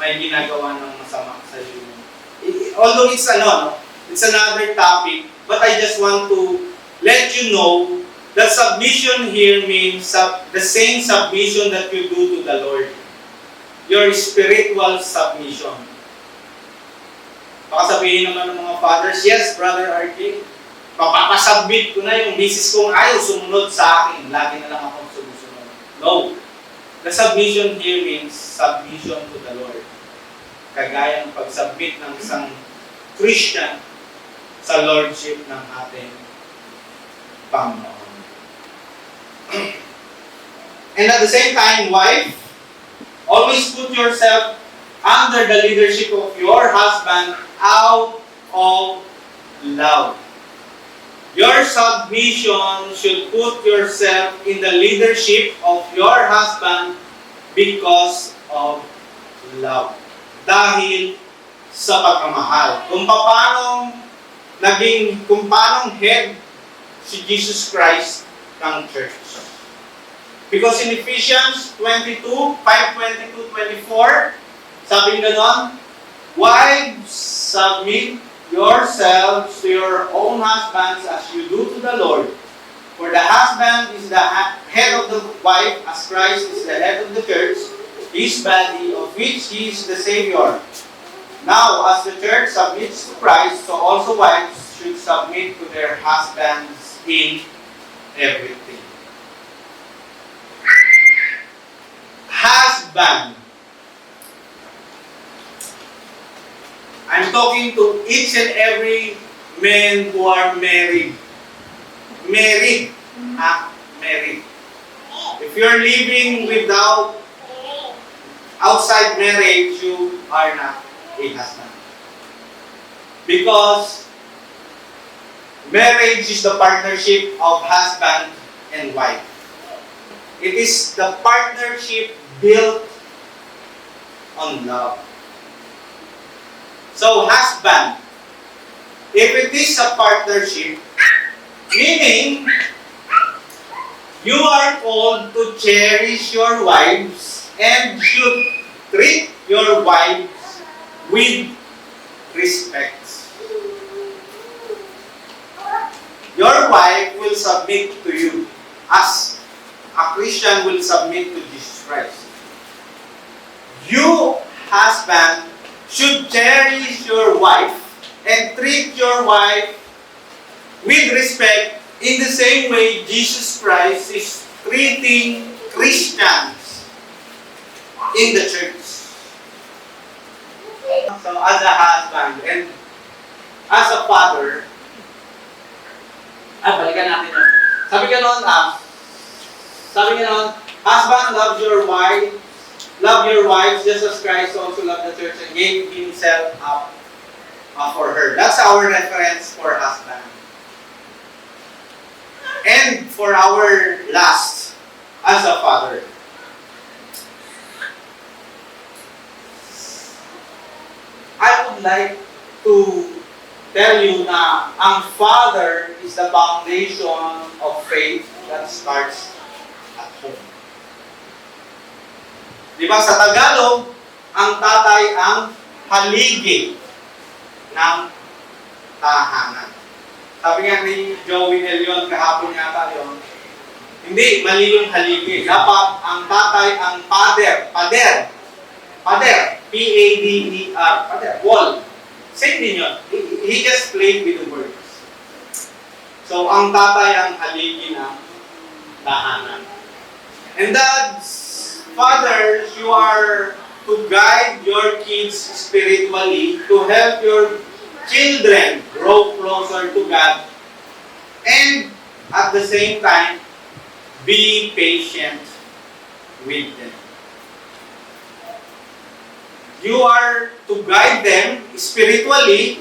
may ginagawa ng masama sa iyo. Although it's another topic, but I just want to let you know that submission here means the same submission that you do to the Lord. Your spiritual submission. Baka sabihin naman ng mga fathers, yes, Brother RJ, papapasubmit ko na yung misis kong ayaw sumunod sa akin. Lagi na lang ako sumusunod. No. The submission here means submission to the Lord. Kagaya ng pag-submit ng isang Christian sa Lordship ng ating Panginoon. And at the same time, wife, always put yourself under the leadership of your husband out of love. Your submission should put yourself in the leadership of your husband because of love. Dahil sa pagmamahal. Kung paanong head si Jesus Christ ng church. Because in Ephesians 5:22-24, sabi ganon, wives, submit yourselves to your own husbands as you do to the Lord. For the husband is the head of the wife, as Christ is the head of the church, his body, of which he is the Savior. Now, as the church submits to Christ, so also wives should submit to their husbands in everything. Husband. I'm talking to each and every man who are married. Married. Married. If you're living outside marriage, you are not a husband. Because marriage is the partnership of husband and wife. It is the partnership built on love. So, husband, if it is a partnership, meaning you are called to cherish your wives and should treat your wives with respect. Your wife will submit to you as a Christian will submit to Jesus Christ. You, husband, should cherish your wife and treat your wife with respect in the same way Jesus Christ is treating Christians in the church. So as a husband and as a father, balikan natin yun. Sabi ka noon, husband, love your wives just as Christ also loved the church and gave himself up for her. That's our reference for husband. And for our last, as a father. I would like to tell you na ang father is the foundation of faith that starts at home. Di ba sa Tagalog, ang tatay ang haligi ng tahanan. Sabi nga ni Joey Elion, kahapon yata yun, hindi, mali yung haligi. Dapat ang tatay ang pader, P-A-D-E-R, pader, wall. Same din yun. He just played with the words. So, ang tatay ang haligi ng tahanan. And dads, fathers, you are to guide your kids spiritually, to help your children grow closer to God, and at the same time, be patient with them. You are to guide them spiritually,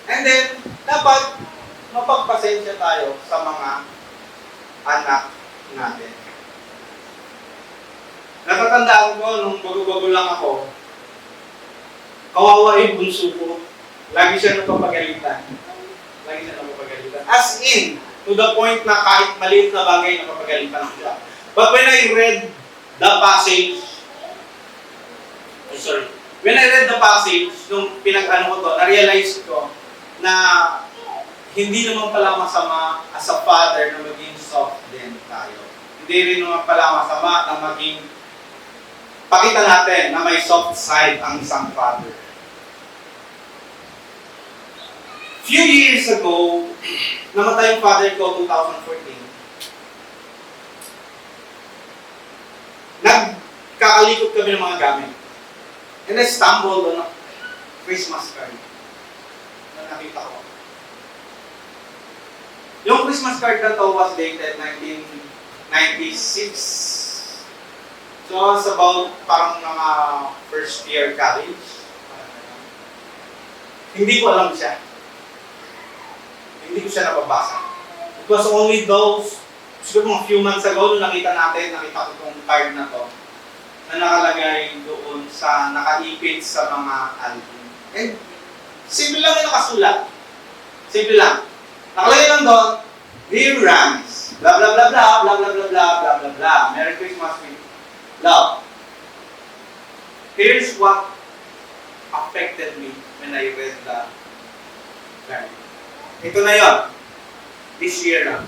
and then dapat mapagpasensya tayo sa mga anak natin. Natatandaan ko nung bago-bago lang ako, kawawa yung bunso ko. Lagi siya napapagalitan. As in, to the point na kahit maliit na bagay napapagalitan siya. But when I read the passage, nung pinag-ano ko to, na-realize ko na hindi naman pala masama as a father na maging soft din tayo. Hindi rin naman pala masama na maging pakita natin na may soft side ang isang father. Few years ago, namatay yung father ko, 2014. Nagkakalikot kami ng mga gamit. And I stumbled on a Christmas card na nakita ko. Yung Christmas card na to was dated 1996. So, it's about parang mga first year college. Hindi ko alam siya. Hindi ko siya nababasa. It was only those, siguro mga few months ago, nung nakita ko itong card na to, na nakalagay doon sa, nakaipit sa mga album. And, simple lang yung nakasulat. Simple lang. Nakalagay lang doon, Dear Rams, blah blah blah blah, blah blah blah blah, blah blah blah, Merry Christmas with love. Here's what affected me when I read the card. Ito na yon. This year na.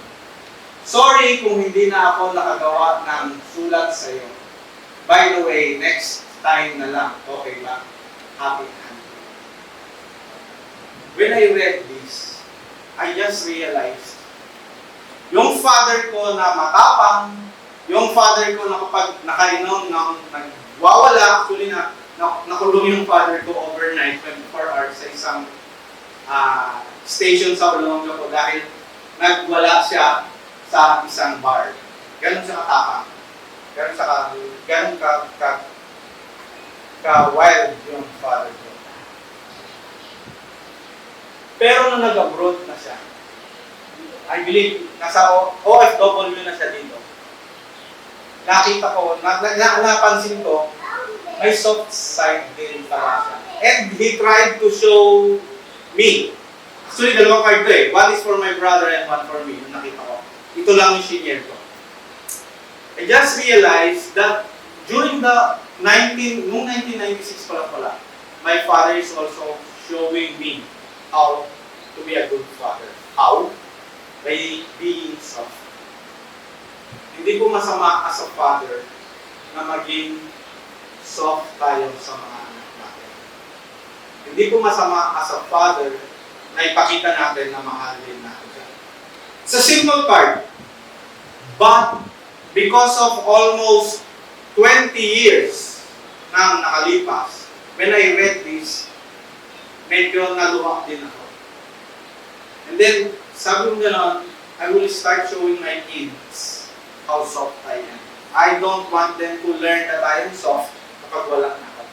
Sorry kung hindi na ako nakagawa ng sulat sa iyo. By the way, next time na lang. Okay ba? Happy Hunting. When I read this, I just realized, yung father ko na matapang, yung father ko na kapag nakainom, nagwawala, actually nakulong yung father ko overnight, 24 hours sa isang station sa Olonga ko dahil nagwala siya sa isang bar. Ganon siya katapang. Ganon ka-wild yung father ko. Pero nung nag-abroad na siya, I believe, nasa OFW na siya dito. Nakita ko, napansin ko, may soft side din pala siya. And he tried to show me. Actually, dalawang card to eh. One is for my brother and one for me. Yung nakita ko. Ito lang yung senior ko. I just realized that during the 1996 pala, my father is also showing me how to be a good father. How? By being soft. Hindi ko masama as a father na maging soft tayo sa mga anak natin. Hindi ko masama as a father na ipakita natin na mahal din natin siya. It's a simple card. But, because of almost 20 years na nakalipas, when I read this, medyo naluha din ako. And then, sabi ko gano'n, I will start showing my kids how soft I am. I don't want them to learn that I am soft kapag wala na ako.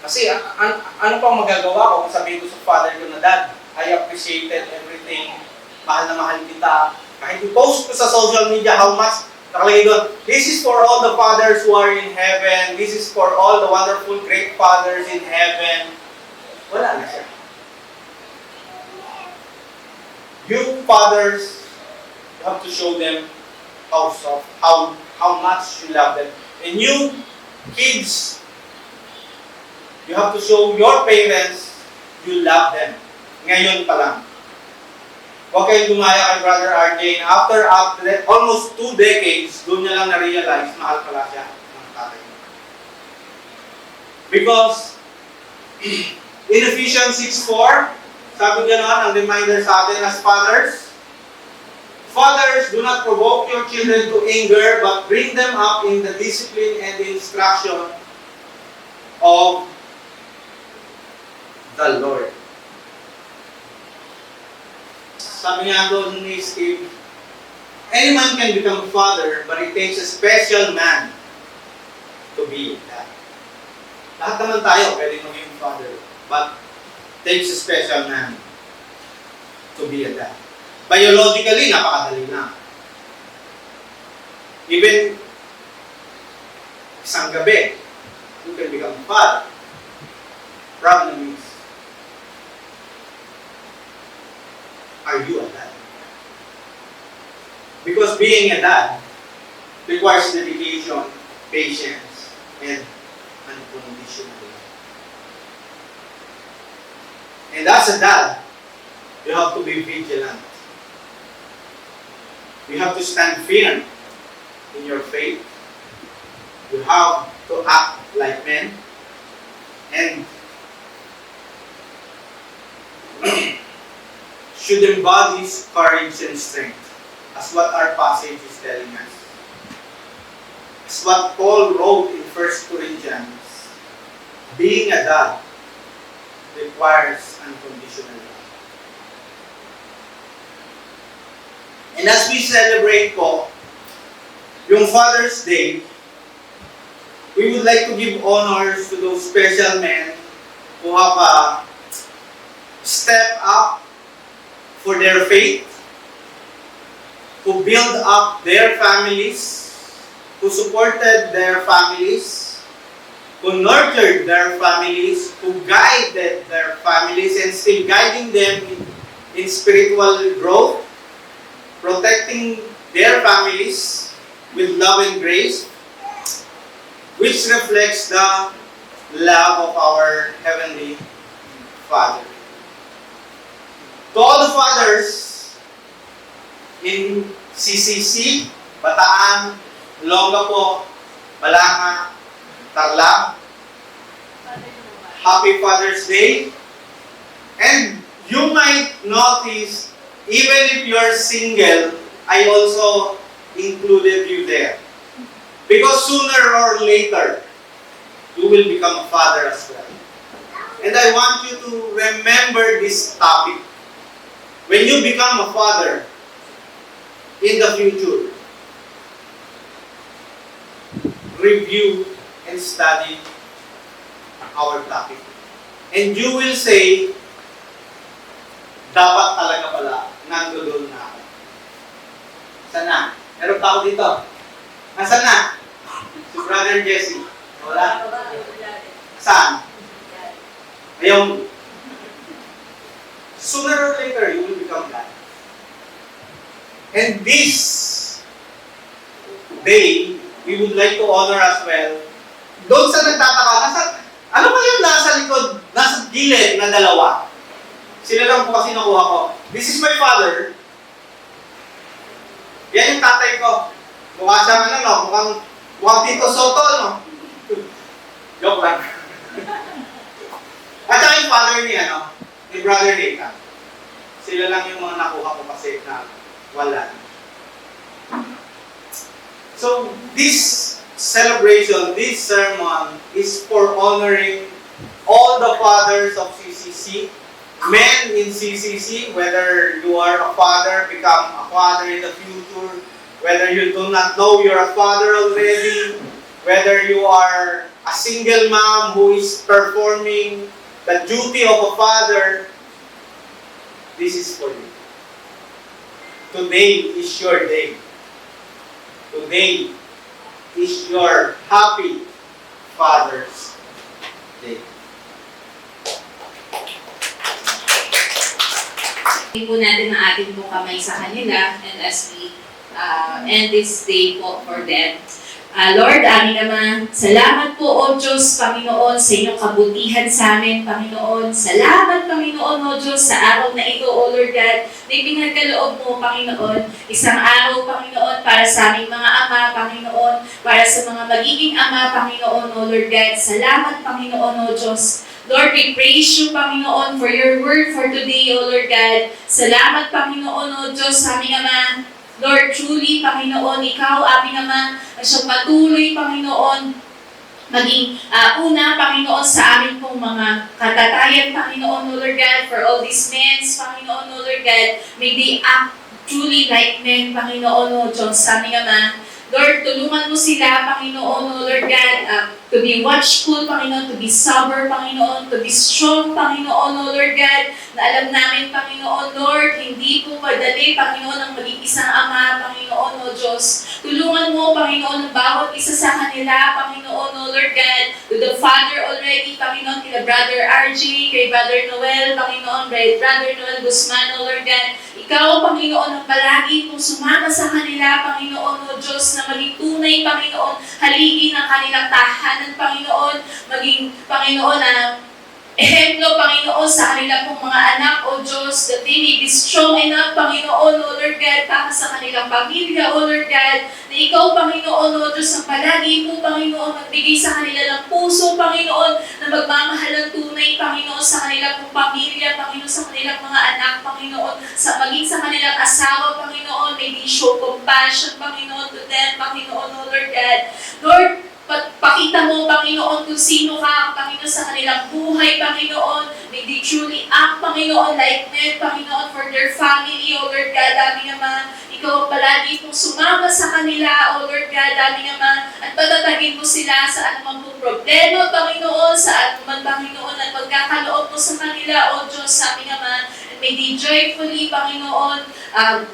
Kasi ano pang magagawa ko kung sabihin ko sa father ko na, Dad, I appreciated everything. Mahal na mahal kita. Kahit i-post ko sa social media how much, nakalagay doon, this is for all the fathers who are in heaven. This is for all the wonderful, great fathers in heaven. Wala na siya. You fathers, you have to show them how soft, how much you love them. And you kids, you have to show your parents you love them. Ngayon pa lang. Huwag kayong gumaya kay Brother RJ na after almost 2 decades, doon niya lang na-realize mahal pala siya ng tatay niya. Because in Ephesians 6:4, sabi gano'n, ang reminder sa atin as fathers, fathers, do not provoke your children to anger, but bring them up in the discipline and instruction of the Lord. Sabi nga doon ni Steve, any man can become a father, but it takes a special man to be that. Lahat naman tayo pwede maging father, but takes a special man to be a dad. Biologically, napakadali na. Even isang gabi, you can become a father. Problem is, are you a dad? Because being a dad requires dedication, patience, and unconditional love. And as a dad, you have to be vigilant. You have to stand firm in your faith. You have to act like men. And should embody courage and strength, as what our passage is telling us. As what Paul wrote in 1 Corinthians, being a dad requires unconditional love. And as we celebrate po yung Father's Day, we would like to give honors to those special men who have stepped up for their faith, who build up their families, who supported their families, who nurtured their families, who guided their families, and still guiding them in spiritual growth, protecting their families with love and grace, which reflects the love of our Heavenly Father. To all the fathers in CCC, Bataan, Longapo, Balanga, Tarlac, Happy Father's Day. And you might notice, even if you're single, I also included you there. Because sooner or later, you will become a father as well. And I want you to remember this topic. When you become a father in the future, review and study our topic. And you will say, dapat talaga pala, nandoon na ako. Saan na? Meron pa ako dito. Nasaan na? Si Brother Jesse. Wala? Saan? Ayaw. Sooner or later, you will become that. And this day, we would like to honor as well. Doon sa nagtataka, ano ba yung nasa likod, nasa gilid na dalawa? Sila lang po kasi nakuha ko. This is my father. Yan yung tatay ko. Mukha siyang ano, no? Mukhang Tito Soto, no? Joke lang. At saka yung father ni Brother Nathan. Sila lang yung mga nakuha ko kasi na wala. So, this celebration, this sermon is for honoring all the fathers of CCC, men in CCC, whether you are a father, become a father in the future, whether you do not know you're a father already, whether you are a single mom who is performing the duty of a father, this is for you. Today is your day. Today is your happy Father's Day. Hindi po natin ang ating pong kamay sa kanila and as we end this day po for them. Lord, aming Ama, salamat po o Diyos, Panginoon, sa inyong kabutihan sa amin, Panginoon. Salamat, Panginoon, o Diyos, sa araw na ito, O Lord God, na ipinagkaloob mo, Panginoon. Isang araw, Panginoon, para sa aming mga ama, Panginoon, para sa mga magiging ama, Panginoon, O Lord God. Salamat, Panginoon, o Diyos. Lord, we praise you, Panginoon, for your word for today, O Lord God. Salamat, Panginoon, o Diyos, sa aming Ama. Lord, truly, Panginoon, Ikaw, aming Ama, ay siyang patuloy, Panginoon, maging una, Panginoon, sa amin pong mga katatayan, Panginoon, O Lord God, for all these men, Panginoon, O Lord God, may they act truly like men, Panginoon, O Diyos, sa aming Ama. Lord, tulungan mo sila, Panginoon, O Lord God, to be watchful, Panginoon, to be sober, Panginoon, to be strong, Panginoon, O Lord God, na alam namin, Panginoon, Lord, hindi po madali, Panginoon, ang maging isang ama, Panginoon, O Diyos. Tulungan mo, Panginoon, ang bawat isa sa kanila, Panginoon, O Lord God, to the Father already, Panginoon, kila Brother RG, kay Brother Noel, Panginoon, Brother Noel Guzman, O Lord God. Ikaw, Panginoon, ang palagi kong sumama sa kanila, Panginoon, O Diyos, na maging tunay, Panginoon, haligi ng kanilang tahanan, Panginoon, maging, Panginoon, na ehemplo, Panginoon, sa kanila pong mga anak, O Diyos, that they may be strong enough, Panginoon, O Lord God, para sa kanilang pamilya, O Lord God, na Ikaw, Panginoon, O Diyos, ang palagi po, Panginoon, magbigay sa kanila ng puso, Panginoon, na magmamahal ng tunay, Panginoon, sa kanilang pong pamilya, Panginoon, sa kanilang mga anak, Panginoon, sa maging sa kanilang asawa, Panginoon, may they show compassion, Panginoon, to them, Panginoon, O Lord God. Lord, pakita mo, Panginoon, kung sino ka, Panginoon, sa kanilang buhay, Panginoon. May they truly act, Panginoon, like men, Panginoon, for their family, O Lord God, aming Ama. Ikaw palagi pong sumama sa kanila, O Lord God, aming Ama, at patatagin mo sila sa anumang pong problema, Panginoon, sa anumang, Panginoon, at pagkakaloob mo sa kanila, O Diyos, aming Ama. May they joyfully, Panginoon,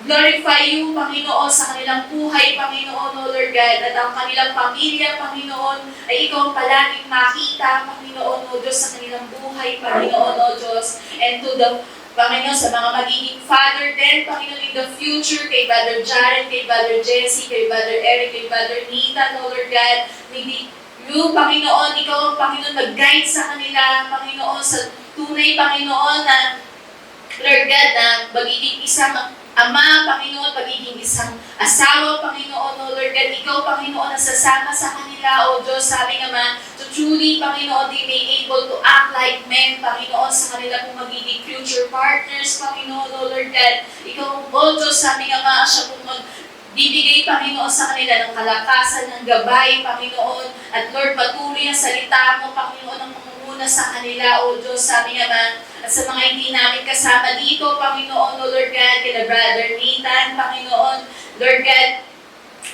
glorify you, Panginoon, sa kanilang buhay, Panginoon, O Lord God, at ang kanilang pamilya, Panginoon, ay Ikaw palaging makita, Panginoon, O Diyos, sa kanilang buhay, Panginoon, O Diyos, and to the Panginoon, sa mga magiging father din, Panginoon, in the future, kay Brother Jared, kay Brother Jesse, kay Brother Eric, kay Brother Nathan, O Lord God, may you, Panginoon, Ikaw ang Panginoon, mag-guide sa kanila, Panginoon, sa tunay, Panginoon, na Lord God, na magiging isang ama, Panginoon, magiging isang asawa, Panginoon, O Lord God, Ikaw, Panginoon, ang sasama sa kanila, O Diyos, sabi nga man, to truly, Panginoon, they may able to act like men, Panginoon, sa kanila kung magiging future partners, Panginoon, O Lord God, Ikaw, O Diyos, sabi nga man, siya kung bibigay, Panginoon, sa kanila ng kalakasan, ng gabay, Panginoon, at Lord, patuloy ang salita mo, Panginoon, ang mangunguna sa kanila, O Diyos, sabi nga man, at sa mga hindi namin kasama dito, Panginoon, O Lord God, kila Brother Nathan, Panginoon, Lord God,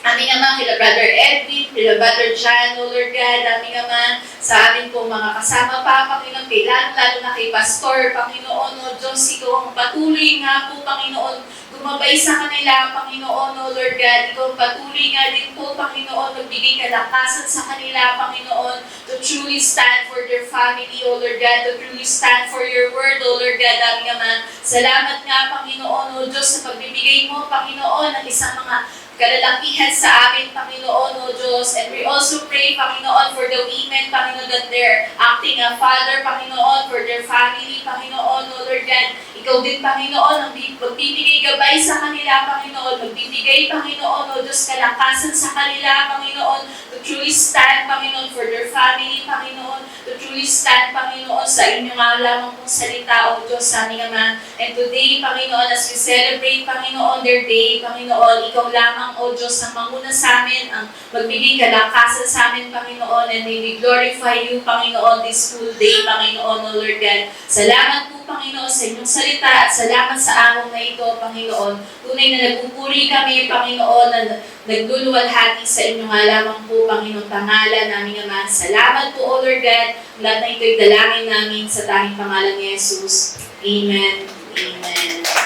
aming Ama, kila Brother Edwin, kila Brother John, O Lord God, aming Ama, sa amin po mga kasama pa, Panginoon, kay lalo na kay Pastor, Panginoon, O Diyos, Ikaw ang patuloy nga po, Panginoon, gumabay sa kanila, Panginoon, O Lord God, Ikaw ang patuloy nga din po, Panginoon, magbigay kalakasan sa kanila, Panginoon, to truly stand for their family, O Lord God, to truly stand for your word, O Lord God, aming Ama. Salamat nga, Panginoon, O Diyos, sa pagbibigay mo, Panginoon, ng isang mga kalalakihan sa amin, Panginoon, O Diyos. And we also pray, Panginoon, for the women, Panginoon, that they're acting a father, Panginoon, for their family, Panginoon, O Lord God. Ikaw din, Panginoon, ang magbibigay gabay sa kanila, Panginoon. Magbibigay, Panginoon, O Diyos, kalakasan sa kanila, Panginoon, to truly stand, Panginoon, for their family, Panginoon, to truly stand, Panginoon, sa inyong lamang pong salita, O Diyos, aming Ama. And today, Panginoon, as we celebrate, Panginoon, their day, Panginoon, Ikaw lamang, O Diyos, ang manguna sa amin, ang magbigay kalakasan sa amin, Panginoon, and may we glorify you, Panginoon, this full day, Panginoon, O Lord God. Salamat po, Panginoon, sa inyong salita at salamat sa araw na ito, Panginoon. Tunay na nagpupuri kami, Panginoon, na nagluluwalhati sa inyong lamang po, Panginoon, pangalan namin Ama. Salamat po, O Lord God. Lahat na ito'y dalangin namin sa tanging pangalan ni Jesus. Amen. Amen.